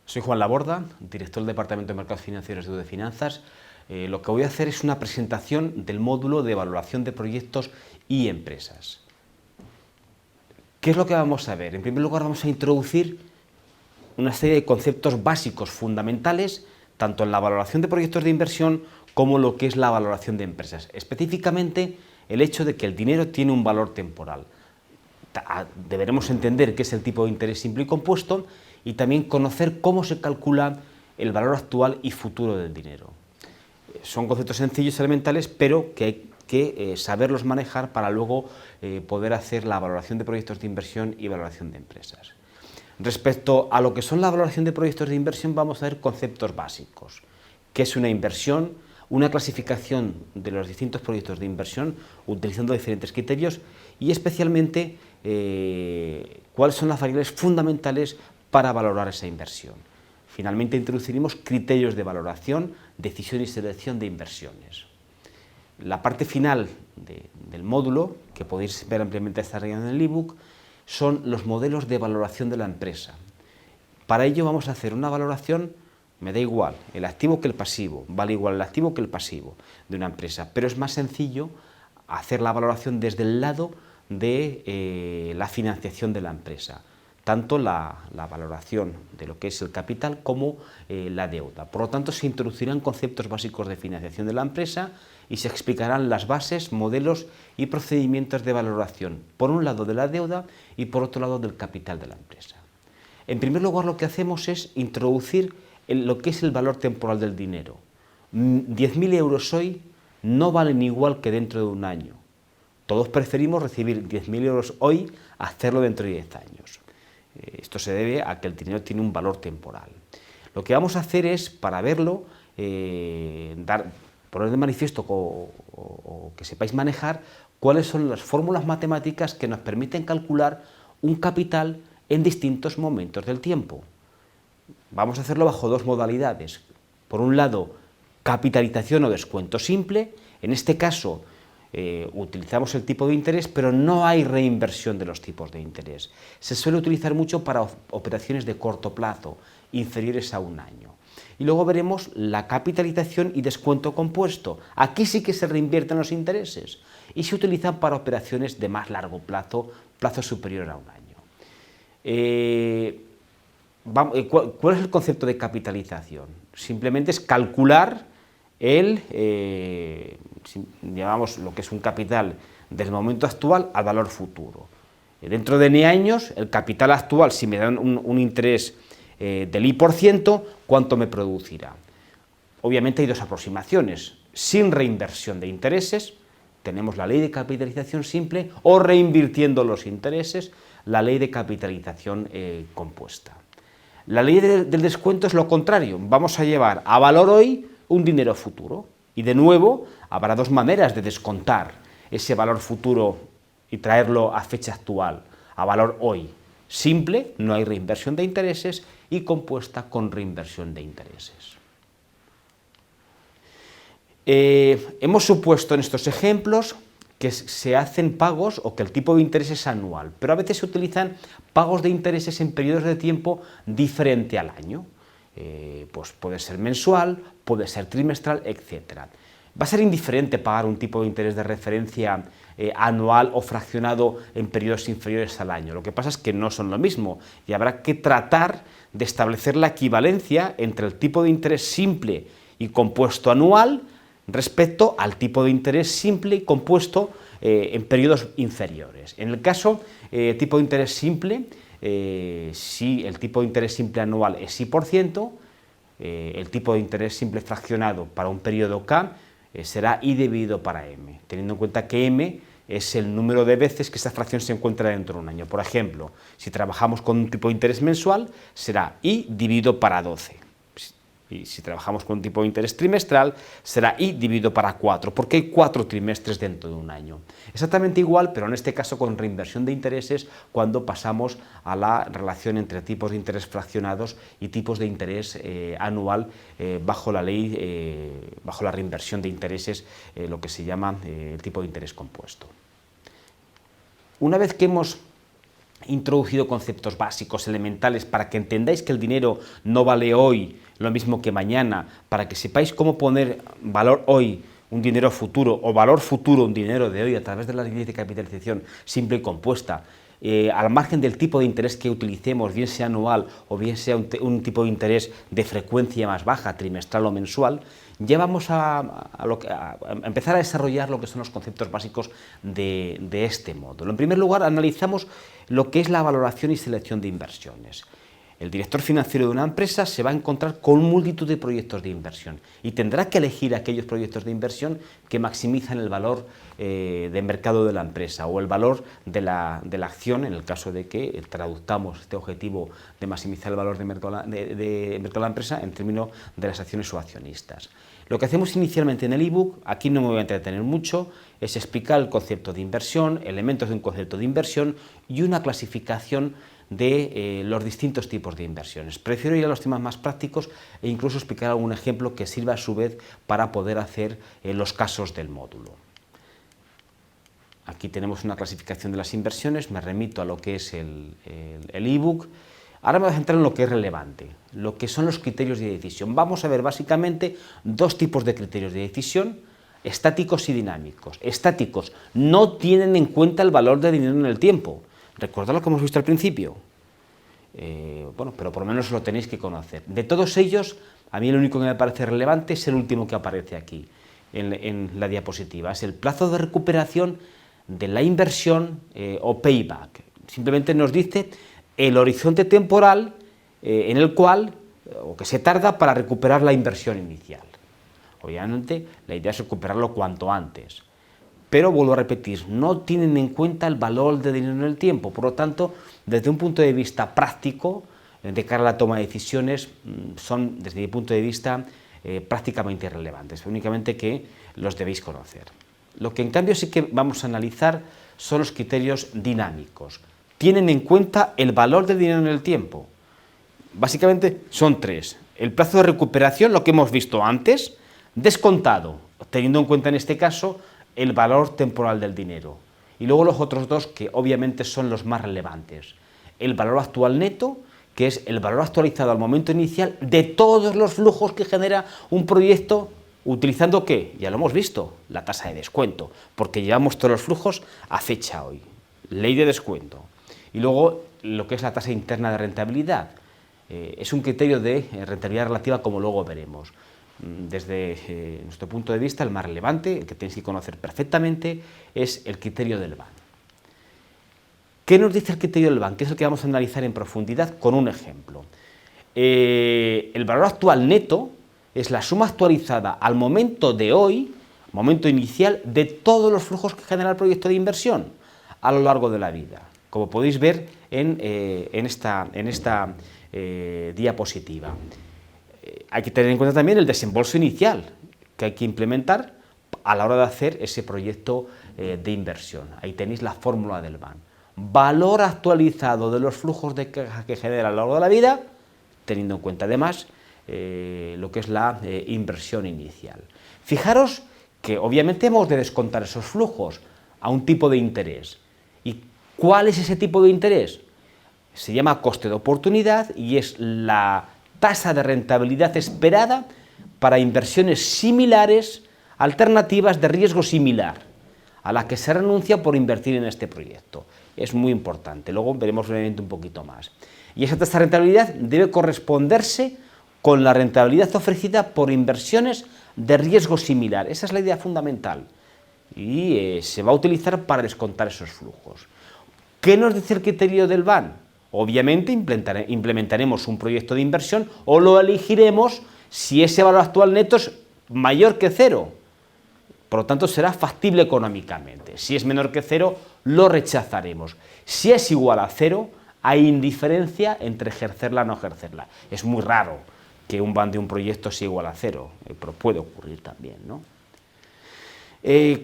Soy Juan Laborda, director del Departamento de Mercados Financieros de Finanzas. Lo que voy a hacer es una presentación del módulo de valoración de proyectos y empresas. ¿Qué es lo que vamos a ver? En primer lugar, vamos a introducir una serie de conceptos básicos fundamentales, tanto en la valoración de proyectos de inversión como lo que es la valoración de empresas. Específicamente, el hecho de que el dinero tiene un valor temporal. Deberemos entender qué es el tipo de interés simple y compuesto y también conocer cómo se calcula el valor actual y futuro del dinero. Son conceptos sencillos y elementales, pero que hay que saberlos manejar para luego poder hacer la valoración de proyectos de inversión y valoración de empresas. Respecto a lo que son la valoración de proyectos de inversión, vamos a ver conceptos básicos. ¿Qué es una inversión? Una clasificación de los distintos proyectos de inversión utilizando diferentes criterios y especialmente cuáles son las variables fundamentales para valorar esa inversión. Finalmente introduciremos criterios de valoración, decisión y selección de inversiones. La parte final del módulo, que podéis ver ampliamente desarrollado en el ebook, son los modelos de valoración de la empresa. Para ello vamos a hacer una valoración, me da igual el activo que el pasivo, vale igual el activo que el pasivo de una empresa, pero es más sencillo hacer la valoración desde el lado de la financiación de la empresa, tanto la valoración de lo que es el capital como la deuda. Por lo tanto, se introducirán conceptos básicos de financiación de la empresa y se explicarán las bases, modelos y procedimientos de valoración, por un lado de la deuda y por otro lado del capital de la empresa. En primer lugar, lo que hacemos es introducir lo que es el valor temporal del dinero. 10.000 euros hoy no valen igual que dentro de un año. Todos preferimos recibir 10.000 euros hoy a hacerlo dentro de 10 años. Esto se debe a que el dinero tiene un valor temporal. Lo que vamos a hacer es, para verlo, poner de manifiesto o que sepáis manejar cuáles son las fórmulas matemáticas que nos permiten calcular un capital en distintos momentos del tiempo. Vamos a hacerlo bajo dos modalidades. Por un lado, capitalización o descuento simple. En este caso, utilizamos el tipo de interés, pero no hay reinversión de los tipos de interés. Se suele utilizar mucho para operaciones de corto plazo, inferiores a un año. Y luego veremos la capitalización y descuento compuesto. Aquí sí que se reinvierten los intereses y se utilizan para operaciones de más largo plazo, plazo superior a un año. ¿Cuál es el concepto de capitalización? Simplemente es calcular llamamos lo que es un capital del momento actual al valor futuro. Dentro de N años, el capital actual, si me dan un interés del I%, ¿cuánto me producirá? Obviamente hay dos aproximaciones. Sin reinversión de intereses, tenemos la ley de capitalización simple, o reinvirtiendo los intereses, la ley de capitalización compuesta. La ley del descuento es lo contrario. Vamos a llevar a valor hoy un dinero futuro. Y de nuevo, habrá dos maneras de descontar ese valor futuro y traerlo a fecha actual, a valor hoy. Simple, no hay reinversión de intereses, y compuesta con reinversión de intereses. Hemos supuesto en estos ejemplos que se hacen pagos o que el tipo de interés es anual, pero a veces se utilizan pagos de intereses en periodos de tiempo diferente al año. Pues puede ser mensual, puede ser trimestral, etc. Va a ser indiferente pagar un tipo de interés de referencia anual o fraccionado en periodos inferiores al año. Lo que pasa es que no son lo mismo y habrá que tratar de establecer la equivalencia entre el tipo de interés simple y compuesto anual respecto al tipo de interés simple y compuesto en periodos inferiores. En el caso tipo de interés simple, si el tipo de interés simple anual es I%, el tipo de interés simple fraccionado para un periodo K será I dividido para M, teniendo en cuenta que M es el número de veces que esta fracción se encuentra dentro de un año. Por ejemplo, si trabajamos con un tipo de interés mensual, será I dividido para 12. Y si trabajamos con un tipo de interés trimestral, será I dividido para 4, porque hay 4 trimestres dentro de un año. Exactamente igual, pero en este caso con reinversión de intereses, cuando pasamos a la relación entre tipos de interés fraccionados y tipos de interés anual bajo la ley, bajo la reinversión de intereses, lo que se llama el tipo de interés compuesto. Una vez que hemos introducido conceptos básicos, elementales, para que entendáis que el dinero no vale hoy lo mismo que mañana, para que sepáis cómo poner valor hoy un dinero futuro o valor futuro un dinero de hoy a través de la ley de capitalización simple y compuesta, al margen del tipo de interés que utilicemos, bien sea anual o bien sea un tipo de interés de frecuencia más baja, trimestral o mensual, ya vamos a empezar a desarrollar lo que son los conceptos básicos de este módulo. En primer lugar, analizamos lo que es la valoración y selección de inversiones. El director financiero de una empresa se va a encontrar con multitud de proyectos de inversión y tendrá que elegir aquellos proyectos de inversión que maximizan el valor de mercado de la empresa o el valor de la acción, en el caso de que traduzcamos este objetivo de maximizar el valor de mercado de la empresa en términos de las acciones o accionistas. Lo que hacemos inicialmente en el ebook, aquí no me voy a entretener mucho, es explicar el concepto de inversión, elementos de un concepto de inversión y una clasificación de los distintos tipos de inversiones. Prefiero ir a los temas más prácticos e incluso explicar algún ejemplo que sirva a su vez para poder hacer los casos del módulo. Aquí tenemos una clasificación de las inversiones, me remito a lo que es el ebook. Ahora me voy a centrar en lo que es relevante, lo que son los criterios de decisión. Vamos a ver básicamente dos tipos de criterios de decisión, estáticos y dinámicos. Estáticos no tienen en cuenta el valor del dinero en el tiempo. Recordad lo que hemos visto al principio. Bueno, pero por lo menos lo tenéis que conocer. De todos ellos, a mí el único que me parece relevante es el último que aparece aquí, en la diapositiva. Es el plazo de recuperación de la inversión o payback. Simplemente nos dice el horizonte temporal en el cual, o que se tarda para recuperar la inversión inicial. Obviamente, la idea es recuperarlo cuanto antes. Pero vuelvo a repetir, no tienen en cuenta el valor de dinero en el tiempo, por lo tanto, desde un punto de vista práctico, de cara a la toma de decisiones, son, desde mi punto de vista, prácticamente irrelevantes, únicamente que los debéis conocer. Lo que en cambio sí que vamos a analizar son los criterios dinámicos. Tienen en cuenta el valor del dinero en el tiempo. Básicamente son tres. El plazo de recuperación, lo que hemos visto antes, descontado, teniendo en cuenta en este caso el valor temporal del dinero. Y luego los otros dos, que obviamente son los más relevantes. El valor actual neto, que es el valor actualizado al momento inicial de todos los flujos que genera un proyecto, utilizando ¿qué? Ya lo hemos visto, la tasa de descuento, porque llevamos todos los flujos a fecha hoy. Ley de descuento. Y luego lo que es la tasa interna de rentabilidad. Es un criterio de rentabilidad relativa, como luego veremos. Desde nuestro punto de vista, el más relevante, el que tenéis que conocer perfectamente, es el criterio del BAN. ¿Qué nos dice el criterio del BAN? Que es el que vamos a analizar en profundidad con un ejemplo. El valor actual neto es la suma actualizada al momento de hoy, momento inicial, de todos los flujos que genera el proyecto de inversión a lo largo de la vida, como podéis ver en esta diapositiva. Hay que tener en cuenta también el desembolso inicial que hay que implementar a la hora de hacer ese proyecto de inversión. Ahí tenéis la fórmula del BAN. Valor actualizado de los flujos de caja que genera a lo largo de la vida, teniendo en cuenta además lo que es la inversión inicial. Fijaros que obviamente hemos de descontar esos flujos a un tipo de interés. ¿Y cuál es ese tipo de interés? Se llama coste de oportunidad y es la tasa de rentabilidad esperada para inversiones similares, alternativas de riesgo similar a la que se renuncia por invertir en este proyecto. Es muy importante, luego veremos brevemente un poquito más. Y esa tasa de rentabilidad debe corresponderse con la rentabilidad ofrecida por inversiones de riesgo similar. Esa es la idea fundamental y se va a utilizar para descontar esos flujos. ¿Qué nos dice el criterio del BAN? Obviamente implementaremos un proyecto de inversión o lo elegiremos si ese valor actual neto es mayor que cero. Por lo tanto, será factible económicamente. Si es menor que cero, lo rechazaremos. Si es igual a cero, hay indiferencia entre ejercerla o no ejercerla. Es muy raro que un BAN de un proyecto sea igual a cero, pero puede ocurrir también, ¿no?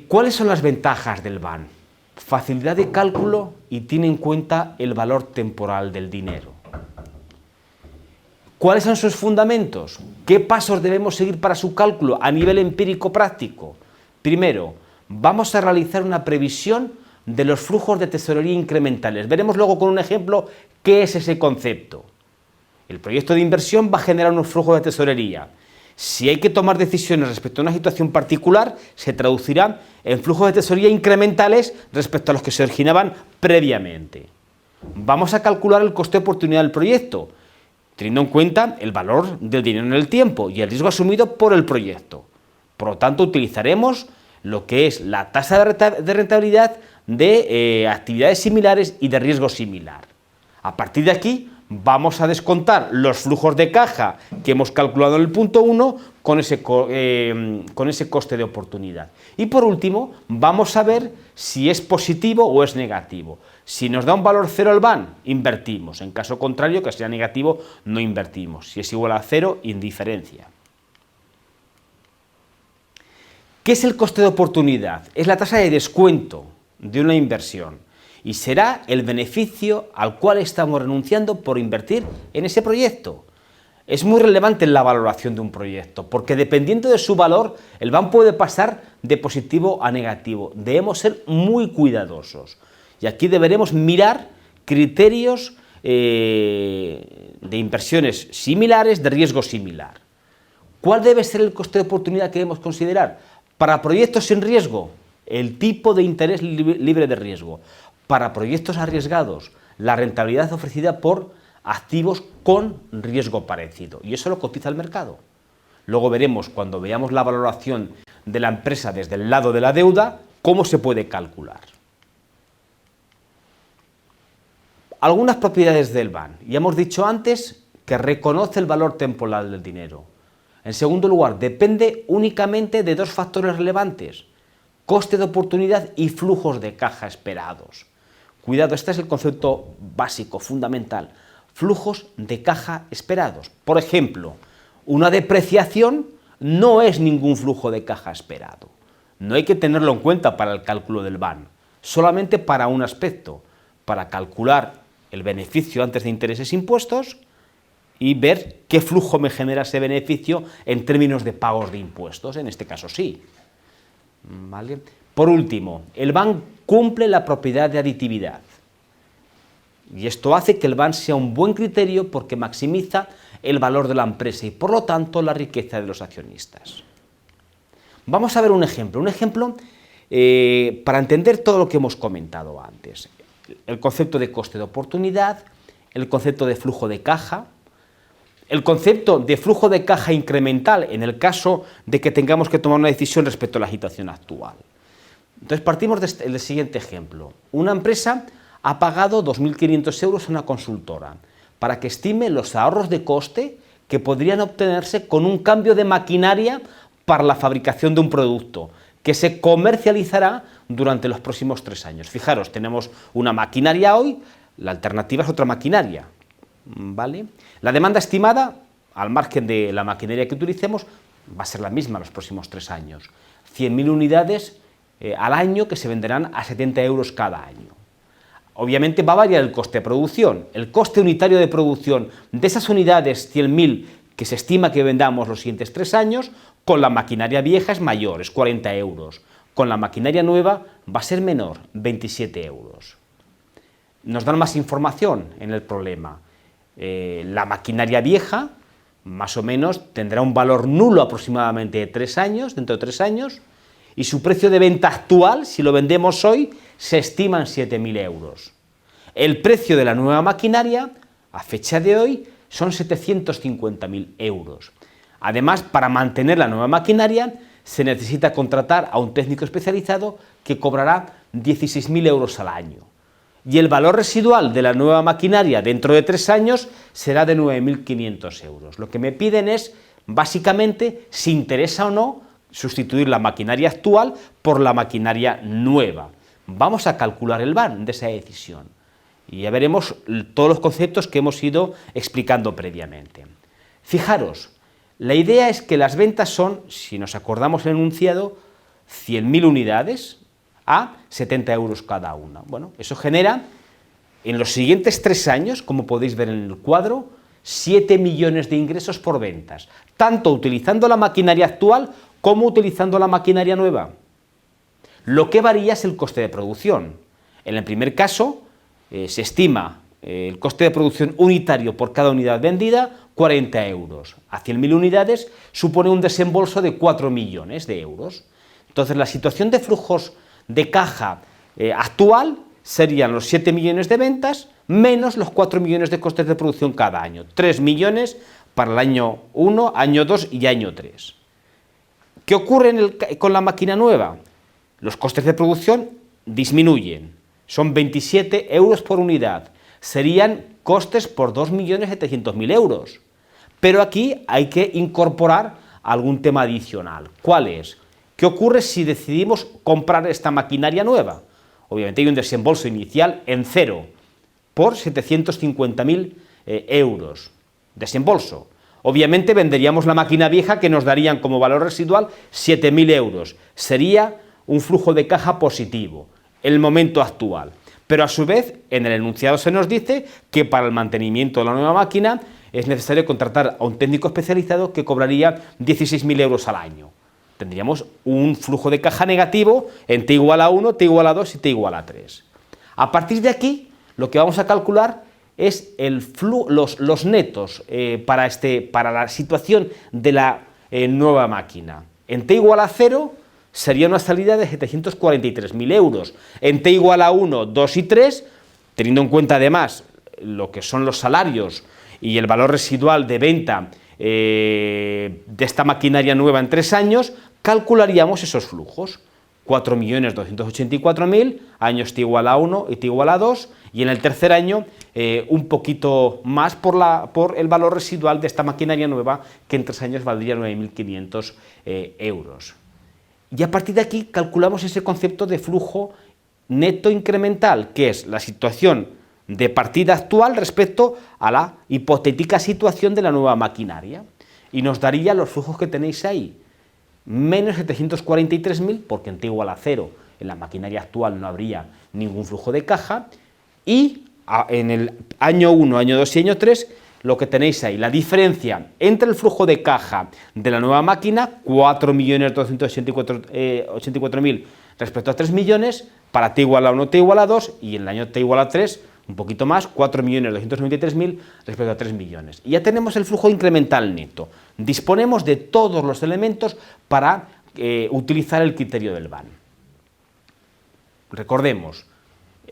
¿Cuáles son las ventajas del BAN? Facilidad de cálculo y tiene en cuenta el valor temporal del dinero. ¿Cuáles son sus fundamentos? ¿Qué pasos debemos seguir para su cálculo a nivel empírico práctico? Primero, vamos a realizar una previsión de los flujos de tesorería incrementales. Veremos luego con un ejemplo qué es ese concepto. El proyecto de inversión va a generar unos flujos de tesorería. Si hay que tomar decisiones respecto a una situación particular, se traducirán en flujos de tesorería incrementales respecto a los que se originaban previamente. Vamos a calcular el coste de oportunidad del proyecto, teniendo en cuenta el valor del dinero en el tiempo y el riesgo asumido por el proyecto. Por lo tanto, utilizaremos lo que es la tasa de rentabilidad de actividades similares y de riesgo similar. A partir de aquí, vamos a descontar los flujos de caja que hemos calculado en el punto 1 con ese coste de oportunidad. Y por último, vamos a ver si es positivo o es negativo. Si nos da un valor 0 el BAN, invertimos. En caso contrario, que sea negativo, no invertimos. Si es igual a 0, indiferencia. ¿Qué es el coste de oportunidad? Es la tasa de descuento de una inversión y será el beneficio al cual estamos renunciando por invertir en ese proyecto. Es muy relevante en la valoración de un proyecto, porque dependiendo de su valor, el BAN puede pasar de positivo a negativo. Debemos ser muy cuidadosos. Y aquí deberemos mirar criterios de inversiones similares, de riesgo similar. ¿Cuál debe ser el coste de oportunidad que debemos considerar? Para proyectos sin riesgo, el tipo de interés libre de riesgo. Para proyectos arriesgados, la rentabilidad ofrecida por activos con riesgo parecido. Y eso lo cotiza el mercado. Luego veremos, cuando veamos la valoración de la empresa desde el lado de la deuda, cómo se puede calcular. Algunas propiedades del BAN. Ya hemos dicho antes que reconoce el valor temporal del dinero. En segundo lugar, depende únicamente de dos factores relevantes: coste de oportunidad y flujos de caja esperados. Cuidado, este es el concepto básico, fundamental. Flujos de caja esperados. Por ejemplo, una depreciación no es ningún flujo de caja esperado. No hay que tenerlo en cuenta para el cálculo del BAN, solamente para un aspecto, para calcular el beneficio antes de intereses e impuestos y ver qué flujo me genera ese beneficio en términos de pagos de impuestos, en este caso sí. ¿Vale? Por último, el BAN cumple la propiedad de aditividad. Y esto hace que el BAN sea un buen criterio porque maximiza el valor de la empresa y, por lo tanto, la riqueza de los accionistas. Vamos a ver un ejemplo para entender todo lo que hemos comentado antes. El concepto de coste de oportunidad, el concepto de flujo de caja, el concepto de flujo de caja incremental en el caso de que tengamos que tomar una decisión respecto a la situación actual. Entonces partimos del siguiente ejemplo. Una empresa ha pagado 2.500 euros a una consultora para que estime los ahorros de coste que podrían obtenerse con un cambio de maquinaria para la fabricación de un producto que se comercializará durante los próximos 3 años. Fijaros, tenemos una maquinaria hoy, la alternativa es otra maquinaria, ¿vale? La demanda estimada, al margen de la maquinaria que utilicemos, va a ser la misma en los próximos 3 años. 100.000 unidades al año que se venderán a 70 euros cada año. Obviamente va a variar el coste de producción. El coste unitario de producción de esas unidades 100.000 que se estima que vendamos los siguientes 3 años, con la maquinaria vieja es mayor, es 40 euros. Con la maquinaria nueva va a ser menor, 27 euros. Nos dan más información en el problema. La maquinaria vieja, más o menos, tendrá un valor nulo aproximadamente de 3 años, dentro de 3 años, y su precio de venta actual, si lo vendemos hoy, se estima en 7.000 euros. El precio de la nueva maquinaria, a fecha de hoy, son 750.000 euros. Además, para mantener la nueva maquinaria, se necesita contratar a un técnico especializado que cobrará 16.000 euros al año. Y el valor residual de la nueva maquinaria dentro de 3 años será de 9.500 euros. Lo que me piden es, básicamente, si interesa o no sustituir la maquinaria actual por la maquinaria nueva. Vamos a calcular el BAN de esa decisión y ya veremos todos los conceptos que hemos ido explicando previamente. Fijaros, la idea es que las ventas son, si nos acordamos el enunciado, 100.000 unidades a 70 euros cada una. Bueno, eso genera, en los siguientes 3 años, como podéis ver en el cuadro, 7 millones de ingresos por ventas, tanto utilizando la maquinaria actual como utilizando la maquinaria nueva. Lo que varía es el coste de producción. En el primer caso, se estima el coste de producción unitario por cada unidad vendida, 40 euros. A 100.000 unidades supone un desembolso de 4 millones de euros. Entonces, la situación de flujos de caja actual serían los 7 millones de ventas menos los 4 millones de costes de producción cada año. 3 millones para el año 1, año 2 y año 3. ¿Qué ocurre con la máquina nueva? Los costes de producción disminuyen. Son 27 euros por unidad. Serían costes por 2.700.000 euros. Pero aquí hay que incorporar algún tema adicional. ¿Cuál es? ¿Qué ocurre si decidimos comprar esta maquinaria nueva? Obviamente hay un desembolso inicial en cero por 750.000 euros. Desembolso. Obviamente venderíamos la máquina vieja que nos darían como valor residual 7.000 euros. Sería un flujo de caja positivo, el momento actual. Pero a su vez, en el enunciado se nos dice que para el mantenimiento de la nueva máquina es necesario contratar a un técnico especializado que cobraría 16.000 euros al año. Tendríamos un flujo de caja negativo en T igual a 1, T igual a 2 y T igual a 3. A partir de aquí, lo que vamos a calcular es los netos para la situación de la nueva máquina. En T igual a 0 sería una salida de 743.000 euros. En T igual a 1, 2 y 3, teniendo en cuenta además lo que son los salarios y el valor residual de venta de esta maquinaria nueva en 3 años, calcularíamos esos flujos. 4.284.000, años T igual a 1 y T igual a 2, y en el tercer año un poquito más por el valor residual de esta maquinaria nueva, que en 3 años valdría 9.500 euros. Y a partir de aquí calculamos ese concepto de flujo neto incremental, que es la situación de partida actual respecto a la hipotética situación de la nueva maquinaria, y nos daría los flujos que tenéis ahí. Menos 743.000, porque en T igual a 0, en la maquinaria actual no habría ningún flujo de caja, y en el año 1, año 2 y año 3, lo que tenéis ahí, la diferencia entre el flujo de caja de la nueva máquina, 4.284.000 respecto a 3 millones, para T igual a 1, T igual a 2, y en el año T igual a 3, un poquito más, 4.293.000 respecto a 3 millones. Y ya tenemos el flujo incremental neto. Disponemos de todos los elementos para utilizar el criterio del BAN. Recordemos,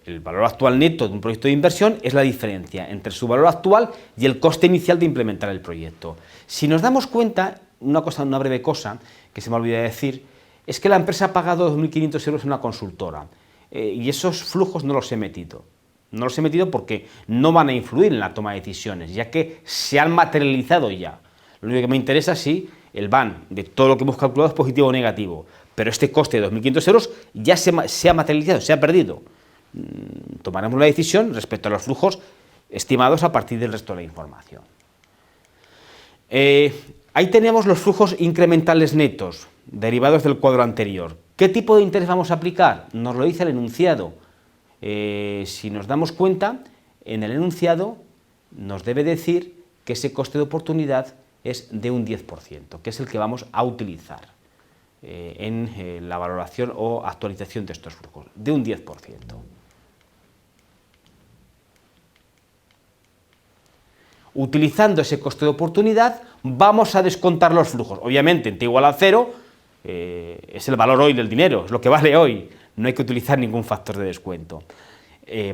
el valor actual neto de un proyecto de inversión es la diferencia entre su valor actual y el coste inicial de implementar el proyecto. Si nos damos cuenta, una breve cosa que se me olvidó decir, es que la empresa ha pagado 2.500 euros a una consultora y esos flujos no los he metido. No los he metido porque no van a influir en la toma de decisiones, ya que se han materializado ya. Lo único que me interesa es si el BAN de todo lo que hemos calculado es positivo o negativo, pero este coste de 2.500 euros ya se ha materializado, se ha perdido. Tomaremos la decisión respecto a los flujos estimados a partir del resto de la información. Ahí tenemos los flujos incrementales netos, derivados del cuadro anterior. ¿Qué tipo de interés vamos a aplicar? Nos lo dice el enunciado. Si nos damos cuenta, en el enunciado nos debe decir que ese coste de oportunidad es de un 10%, que es el que vamos a utilizar en la valoración o actualización de estos flujos, de un 10%. Utilizando ese coste de oportunidad, vamos a descontar los flujos. Obviamente, en T igual a 0, es el valor hoy del dinero, es lo que vale hoy. No hay que utilizar ningún factor de descuento.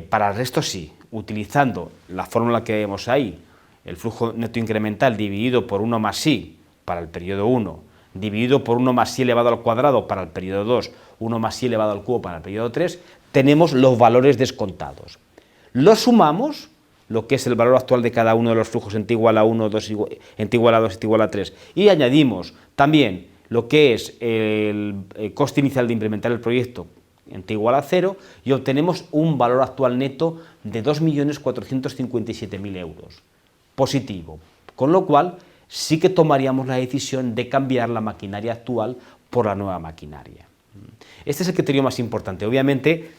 Para el resto sí, utilizando la fórmula que vemos ahí, el flujo neto incremental dividido por 1 más I para el periodo 1, dividido por 1 más I elevado al cuadrado para el periodo 2, 1 más I elevado al cubo para el periodo 3, tenemos los valores descontados. Los sumamos, lo que es el valor actual de cada uno de los flujos en T igual a 1, en T igual a 2 y T igual a 3, y añadimos también lo que es el coste inicial de implementar el proyecto en T igual a 0, y obtenemos un valor actual neto de 2.457.000 euros, positivo, con lo cual sí que tomaríamos la decisión de cambiar la maquinaria actual por la nueva maquinaria. Este es el criterio más importante. Obviamente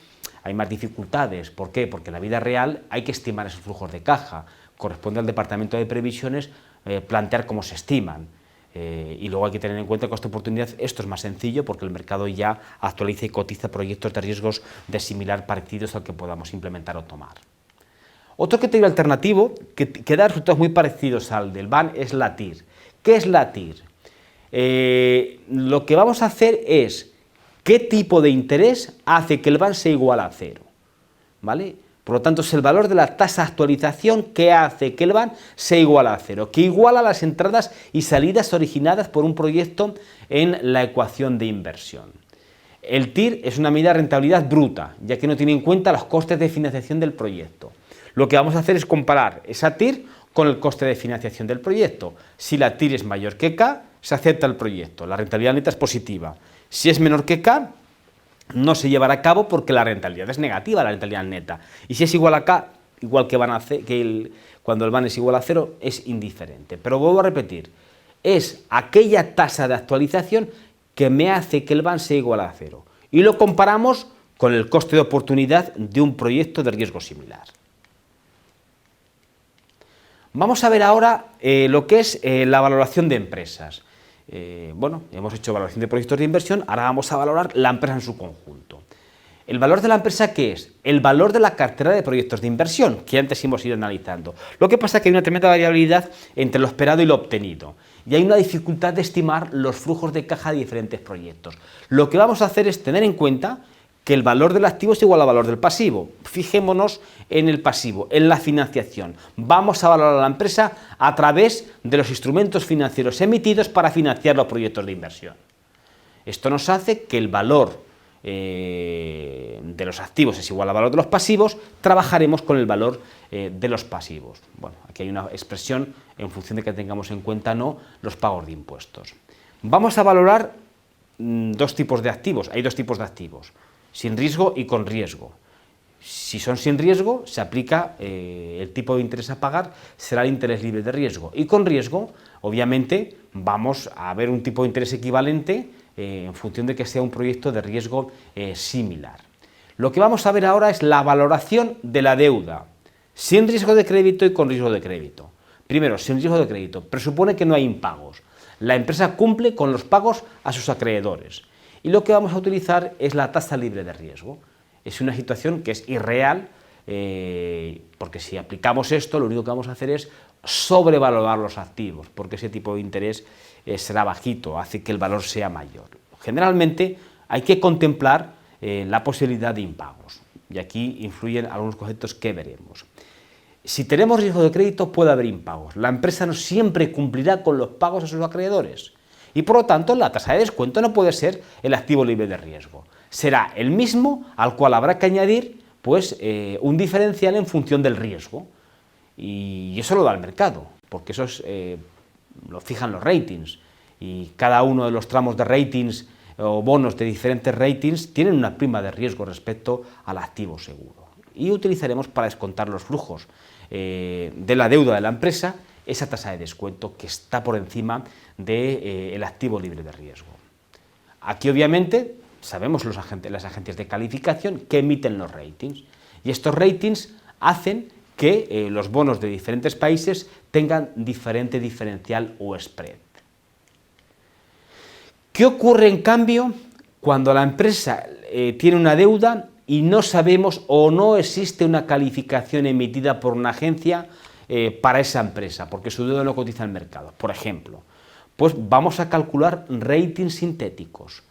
hay más dificultades. ¿Por qué? Porque en la vida real hay que estimar esos flujos de caja. Corresponde al departamento de previsiones plantear cómo se estiman. Y luego hay que tener en cuenta el coste de oportunidad. Esto es más sencillo porque el mercado ya actualiza y cotiza proyectos de riesgos de similar parecidos al que podamos implementar o tomar. Otro criterio alternativo que da resultados muy parecidos al del BAN es la TIR. ¿Qué es la TIR? Lo que vamos a hacer es qué tipo de interés hace que el BAN sea igual a cero, ¿vale? Por lo tanto, es el valor de la tasa de actualización que hace que el BAN sea igual a cero, que iguala las entradas y salidas originadas por un proyecto en la ecuación de inversión. El TIR es una medida de rentabilidad bruta, ya que no tiene en cuenta los costes de financiación del proyecto. Lo que vamos a hacer es comparar esa TIR con el coste de financiación del proyecto. Si la TIR es mayor que K, se acepta el proyecto, la rentabilidad neta es positiva. Si es menor que K, no se llevará a cabo porque la rentabilidad es negativa, la rentabilidad neta. Y si es igual a K, igual que cuando el BAN es igual a cero, es indiferente. Pero vuelvo a repetir, es aquella tasa de actualización que me hace que el BAN sea igual a cero. Y lo comparamos con el coste de oportunidad de un proyecto de riesgo similar. Vamos a ver ahora lo que es la valoración de empresas. Bueno, hemos hecho valoración de proyectos de inversión, ahora vamos a valorar la empresa en su conjunto. ¿El valor de la empresa qué es? El valor de la cartera de proyectos de inversión, que antes hemos ido analizando. Lo que pasa es que hay una tremenda variabilidad entre lo esperado y lo obtenido, y hay una dificultad de estimar los flujos de caja de diferentes proyectos. Lo que vamos a hacer es tener en cuenta que el valor del activo es igual al valor del pasivo. Fijémonos en el pasivo, en la financiación. Vamos a valorar a la empresa a través de los instrumentos financieros emitidos para financiar los proyectos de inversión. Esto nos hace que el valor de los activos es igual al valor de los pasivos, trabajaremos con el valor de los pasivos. Bueno, aquí hay una expresión en función de que tengamos en cuenta no los pagos de impuestos. Vamos a valorar dos tipos de activos, hay dos tipos de activos, sin riesgo y con riesgo. Si son sin riesgo, se aplica el tipo de interés a pagar, será el interés libre de riesgo. Y con riesgo, obviamente, vamos a ver un tipo de interés equivalente en función de que sea un proyecto de riesgo similar. Lo que vamos a ver ahora es la valoración de la deuda, sin riesgo de crédito y con riesgo de crédito. Primero, sin riesgo de crédito, presupone que no hay impagos. La empresa cumple con los pagos a sus acreedores. Y lo que vamos a utilizar es la tasa libre de riesgo. Es una situación que es irreal, porque si aplicamos esto, lo único que vamos a hacer es sobrevalorar los activos, porque ese tipo de interés será bajito, hace que el valor sea mayor. Generalmente hay que contemplar la posibilidad de impagos, y aquí influyen algunos conceptos que veremos. Si tenemos riesgo de crédito, puede haber impagos. La empresa no siempre cumplirá con los pagos a sus acreedores, y por lo tanto la tasa de descuento no puede ser el activo libre de riesgo. Será el mismo al cual habrá que añadir pues, un diferencial en función del riesgo, y eso lo da el mercado, porque eso lo fijan los ratings, y cada uno de los tramos de ratings o bonos de diferentes ratings tienen una prima de riesgo respecto al activo seguro, y utilizaremos para descontar los flujos de la deuda de la empresa esa tasa de descuento que está por encima del activo libre de riesgo. Aquí obviamente sabemos las agencias de calificación que emiten los ratings, y estos ratings hacen que los bonos de diferentes países tengan diferente diferencial o spread. ¿Qué ocurre en cambio cuando la empresa tiene una deuda y no sabemos o no existe una calificación emitida por una agencia para esa empresa, porque su deuda no cotiza en el mercado? Por ejemplo, pues vamos a calcular ratings sintéticos,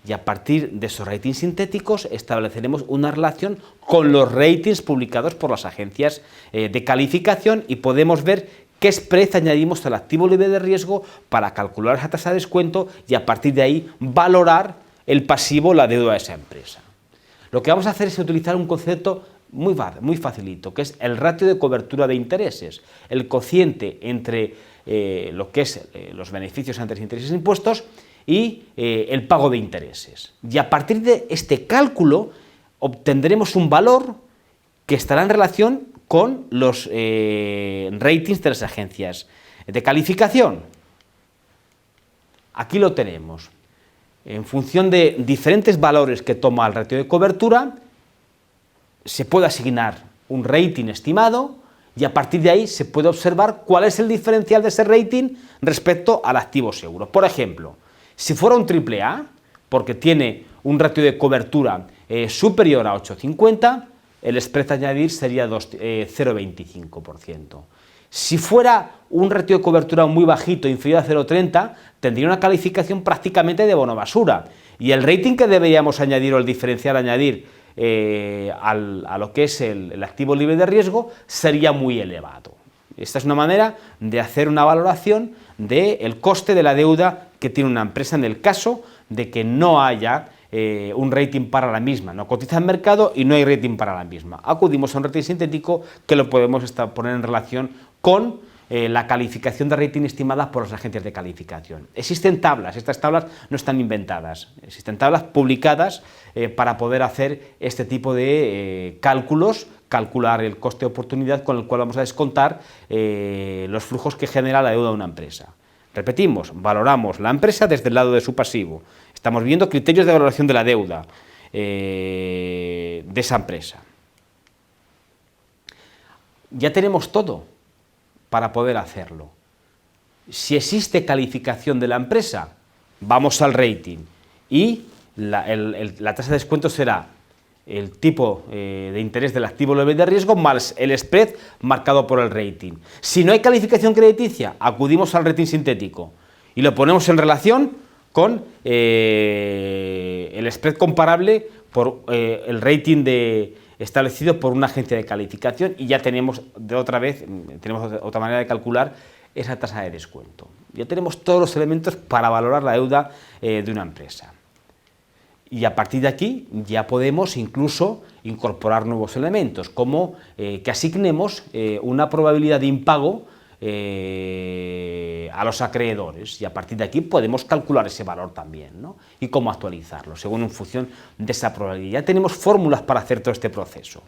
y a partir de esos ratings sintéticos estableceremos una relación con los ratings publicados por las agencias de calificación, y podemos ver qué spread añadimos al activo libre de riesgo para calcular esa tasa de descuento, y a partir de ahí valorar el pasivo, la deuda de esa empresa. Lo que vamos a hacer es utilizar un concepto muy facilito, que es el ratio de cobertura de intereses, el cociente entre lo que es los beneficios antes de intereses e impuestos y el pago de intereses. Y a partir de este cálculo obtendremos un valor que estará en relación con los ratings de las agencias de calificación. Aquí lo tenemos. En función de diferentes valores que toma el ratio de cobertura, se puede asignar un rating estimado, y a partir de ahí se puede observar cuál es el diferencial de ese rating respecto al activo seguro. Por ejemplo, si fuera un AAA, porque tiene un ratio de cobertura superior a 8,50, el spread a añadir sería 0,25%. Si fuera un ratio de cobertura muy bajito, inferior a 0,30, tendría una calificación prácticamente de bono basura. Y el rating que deberíamos añadir, o el diferencial a añadir a lo que es el activo libre de riesgo, sería muy elevado. Esta es una manera de hacer una valoración del coste de la deuda que tiene una empresa en el caso de que no haya un rating para la misma, no cotiza en mercado y no hay rating para la misma. Acudimos a un rating sintético que lo podemos poner en relación con la calificación de rating estimada por las agencias de calificación. Existen tablas, estas tablas no están inventadas, existen tablas publicadas para poder hacer este tipo de cálculos, calcular el coste de oportunidad con el cual vamos a descontar los flujos que genera la deuda de una empresa. Repetimos, valoramos la empresa desde el lado de su pasivo. Estamos viendo criterios de valoración de la deuda de esa empresa. Ya tenemos todo para poder hacerlo. Si existe calificación de la empresa, vamos al rating y la tasa de descuento será el tipo de interés del activo libre de riesgo más el spread marcado por el rating. Si no hay calificación crediticia, acudimos al rating sintético y lo ponemos en relación con el spread comparable por el rating establecido por una agencia de calificación y ya tenemos otra manera de calcular esa tasa de descuento. Ya tenemos todos los elementos para valorar la deuda de una empresa. Y a partir de aquí ya podemos incluso incorporar nuevos elementos, como que asignemos una probabilidad de impago a los acreedores, y a partir de aquí podemos calcular ese valor también, ¿no? Y cómo actualizarlo, según en función de esa probabilidad. Ya tenemos fórmulas para hacer todo este proceso.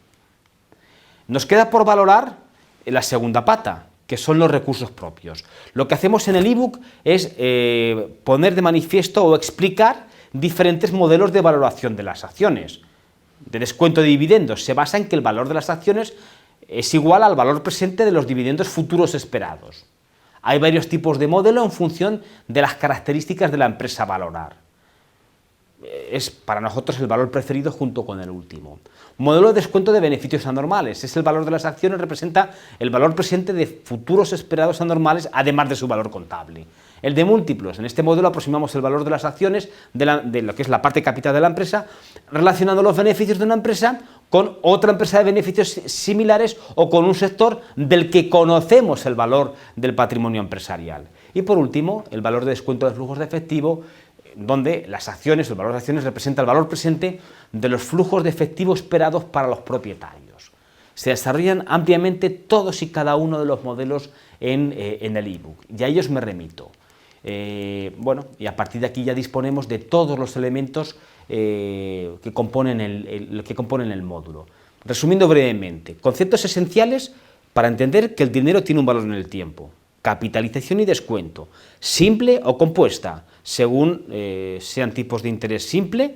Nos queda por valorar la segunda pata, que son los recursos propios. Lo que hacemos en el ebook es poner de manifiesto o explicar diferentes modelos de valoración de las acciones. De descuento de dividendos se basa en que el valor de las acciones es igual al valor presente de los dividendos futuros esperados. Hay varios tipos de modelo en función de las características de la empresa a valorar. Es para nosotros el valor preferido junto con el último. Modelo de descuento de beneficios anormales. Es el valor de las acciones, representa el valor presente de futuros esperados anormales, además de su valor contable. El de múltiplos. En este modelo aproximamos el valor de las acciones de lo que es la parte capital de la empresa, relacionando los beneficios de una empresa con otra empresa de beneficios similares o con un sector del que conocemos el valor del patrimonio empresarial. Y por último, el valor de descuento de flujos de efectivo, donde las acciones, el valor de acciones representa el valor presente de los flujos de efectivo esperados para los propietarios. Se desarrollan ampliamente todos y cada uno de los modelos en el ebook, y a ellos me remito. Y a partir de aquí ya disponemos de todos los elementos que componen el módulo. Resumiendo brevemente, conceptos esenciales para entender que el dinero tiene un valor en el tiempo. Capitalización y descuento, simple o compuesta, según sean tipos de interés simple,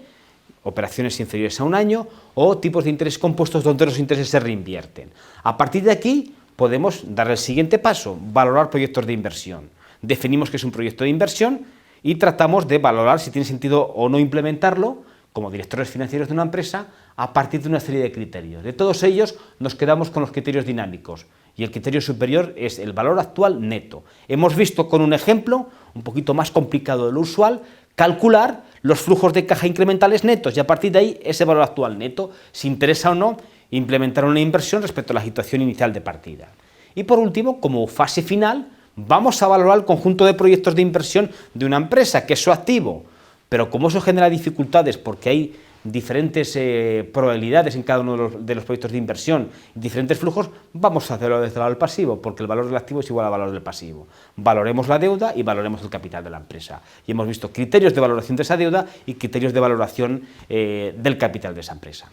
operaciones inferiores a un año, o tipos de interés compuestos donde los intereses se reinvierten. A partir de aquí podemos dar el siguiente paso, valorar proyectos de inversión. Definimos qué es un proyecto de inversión y tratamos de valorar si tiene sentido o no implementarlo como directores financieros de una empresa a partir de una serie de criterios. De todos ellos nos quedamos con los criterios dinámicos y el criterio superior es el valor actual neto. Hemos visto con un ejemplo un poquito más complicado de lo usual calcular los flujos de caja incrementales netos y a partir de ahí ese valor actual neto, si interesa o no implementar una inversión respecto a la situación inicial de partida. Y por último, como fase final, vamos a valorar el conjunto de proyectos de inversión de una empresa, que es su activo, pero como eso genera dificultades porque hay diferentes probabilidades en cada uno de los proyectos de inversión, diferentes flujos, vamos a hacerlo desde el lado del pasivo, porque el valor del activo es igual al valor del pasivo. Valoremos la deuda y valoremos el capital de la empresa. Y hemos visto criterios de valoración de esa deuda y criterios de valoración del capital de esa empresa.